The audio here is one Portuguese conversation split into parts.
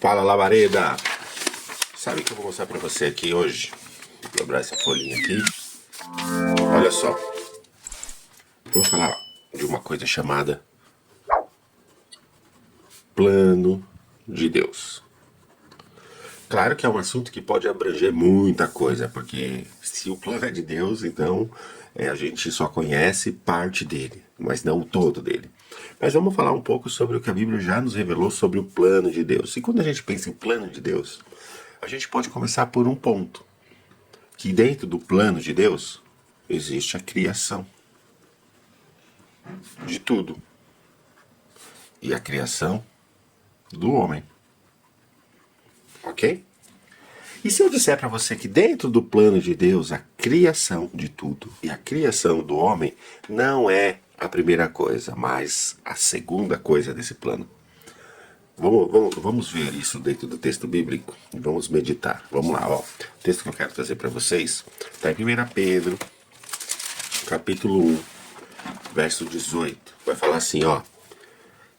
Fala, labareda! Sabe o que eu vou mostrar pra você aqui hoje? Vou dobrar essa folhinha aqui. Olha só. Vou falar de uma coisa chamada plano de Deus. Claro que é um assunto que pode abranger muita coisa, porque se o plano é de Deus, então a gente só conhece parte dele, mas não o todo dele. Mas vamos falar um pouco sobre o que a Bíblia já nos revelou sobre o plano de Deus. E quando a gente pensa em plano de Deus, a gente pode começar por um ponto, que dentro do plano de Deus existe a criação de tudo e a criação do homem. Ok? E se eu disser para você que dentro do plano de Deus a criação de tudo e a criação do homem não é a primeira coisa, mas a segunda coisa desse plano? Vamos ver isso dentro do texto bíblico e vamos meditar. Vamos lá, ó. O texto que eu quero trazer para vocês está em 1 Pedro, capítulo 1, verso 18. Vai falar assim, ó.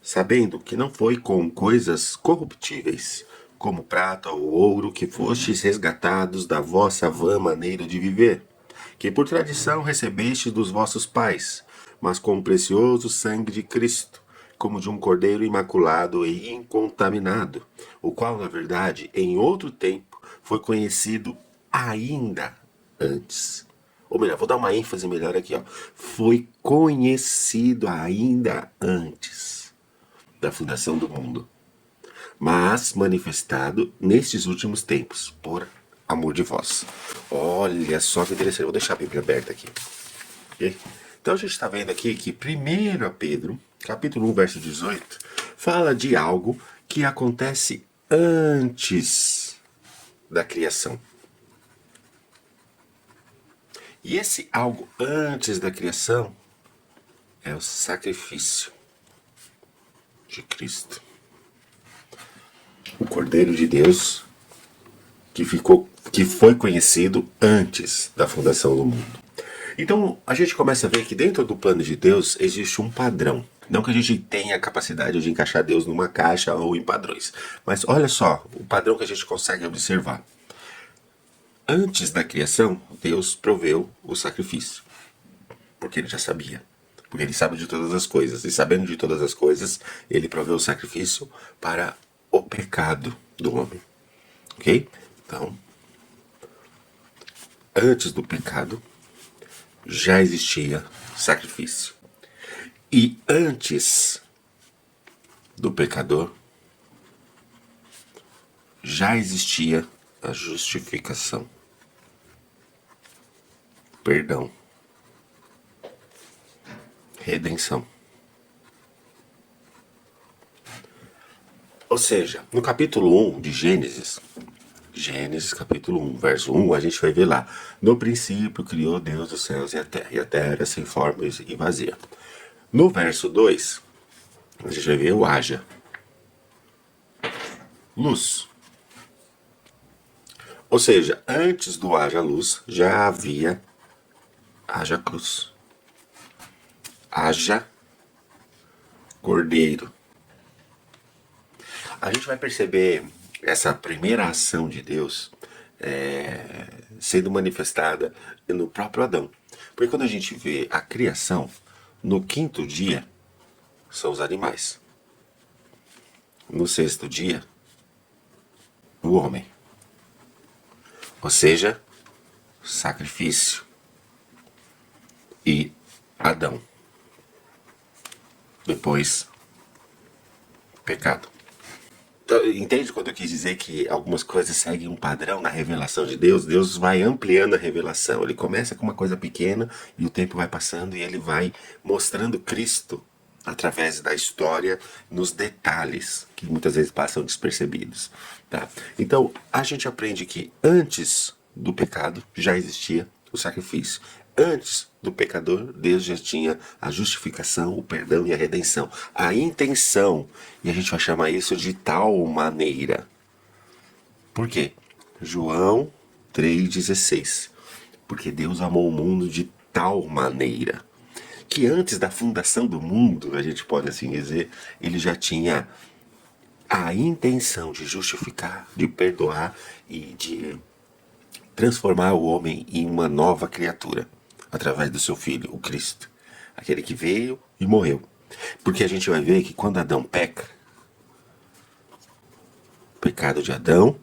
Sabendo que não foi com coisas corruptíveis, como prata ou ouro, que fostes resgatados da vossa vã maneira de viver, que por tradição recebestes dos vossos pais, mas com o precioso sangue de Cristo, como de um cordeiro imaculado e incontaminado, o qual, na verdade, em outro tempo, foi conhecido ainda antes. Ou melhor, vou dar uma ênfase melhor aqui, ó. Foi conhecido ainda antes da fundação do mundo, mas manifestado nestes últimos tempos, por amor de vós. Olha só que interessante, vou deixar a Bíblia aberta aqui. Okay? Então a gente está vendo aqui que 1 Pedro, capítulo 1, verso 18, fala de algo que acontece antes da criação. E esse algo antes da criação é o sacrifício de Cristo. O Cordeiro de Deus que foi conhecido antes da fundação do mundo. Então a gente começa a ver que dentro do plano de Deus existe um padrão. Não que a gente tenha a capacidade de encaixar Deus numa caixa ou em padrões. Mas olha só, o padrão que a gente consegue observar. Antes da criação, Deus proveu o sacrifício. Porque ele já sabia. Porque ele sabe de todas as coisas. E sabendo de todas as coisas, ele proveu o sacrifício para o pecado do homem. Ok? Então, antes do pecado, já existia sacrifício. E antes do pecador, já existia a justificação. Perdão. Redenção. Ou seja, no capítulo 1 de Gênesis capítulo 1, verso 1, a gente vai ver lá. No princípio criou Deus os céus e a terra era sem forma e vazia. No verso 2, a gente vai ver o haja luz. Ou seja, antes do haja luz, já havia haja cruz. Haja cordeiro. A gente vai perceber essa primeira ação de Deus sendo manifestada no próprio Adão. Porque quando a gente vê a criação, no quinto dia são os animais. No sexto dia, o homem. Ou seja, sacrifício. E Adão. Depois, pecado. Então, entende quando eu quis dizer que algumas coisas seguem um padrão na revelação de Deus? Deus vai ampliando a revelação. Ele começa com uma coisa pequena e o tempo vai passando e ele vai mostrando Cristo através da história nos detalhes que muitas vezes passam despercebidos. Tá? Então, a gente aprende que antes do pecado já existia o sacrifício. Antes do pecador, Deus já tinha a justificação, o perdão e a redenção. A intenção, e a gente vai chamar isso de tal maneira. Por quê? João 3,16. Porque Deus amou o mundo de tal maneira que antes da fundação do mundo, a gente pode assim dizer, ele já tinha a intenção de justificar, de perdoar e de transformar o homem em uma nova criatura através do seu filho, o Cristo, aquele que veio e morreu. Porque a gente vai ver que quando Adão peca, o pecado de Adão,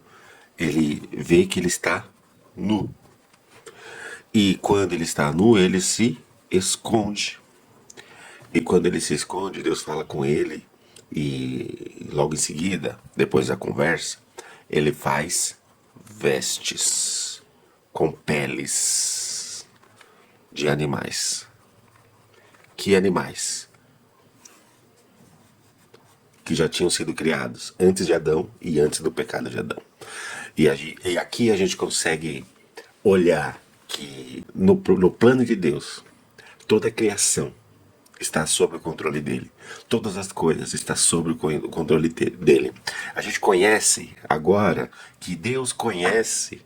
ele vê que ele está nu. E quando ele está nu, ele se esconde. E quando ele se esconde, Deus fala com ele e logo em seguida, depois da conversa, ele faz vestes com peles de animais. Que animais? Que já tinham sido criados antes de Adão e antes do pecado de Adão. E aqui a gente consegue olhar que no plano de Deus, toda a criação está sob o controle dele. Todas as coisas estão sob o controle dele. A gente conhece agora que Deus conhece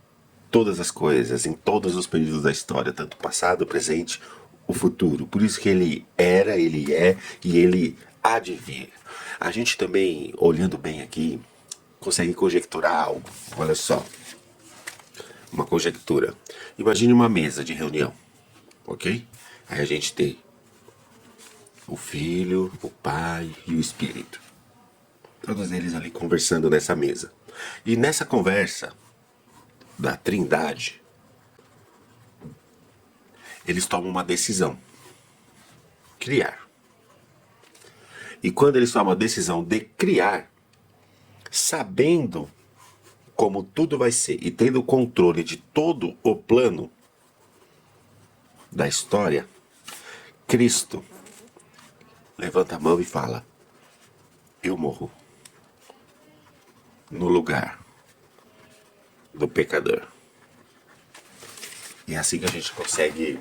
todas as coisas em todos os períodos da história, tanto o passado, o presente, o futuro. Por isso que ele era, ele é e ele há de vir. A gente também, olhando bem aqui, consegue conjecturar algo. Olha só. Uma conjectura. Imagine uma mesa de reunião, ok? Aí a gente tem o Filho, o Pai e o Espírito. Todos eles ali conversando nessa mesa. E nessa conversa da Trindade, eles tomam uma decisão. Criar. E quando eles tomam a decisão de criar, sabendo como tudo vai ser e tendo o controle de todo o plano da história, Cristo levanta a mão e fala: eu morro no lugar do pecador. E é assim que a gente consegue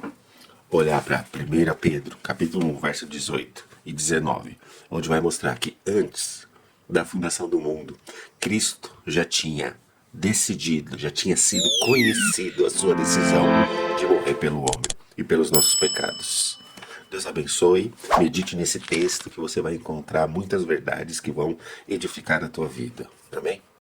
olhar para 1 Pedro, capítulo 1, verso 18 e 19, onde vai mostrar que antes da fundação do mundo, Cristo já tinha decidido, já tinha sido conhecido a sua decisão de morrer pelo homem e pelos nossos pecados. Deus abençoe, medite nesse texto que você vai encontrar muitas verdades que vão edificar a tua vida. Amém?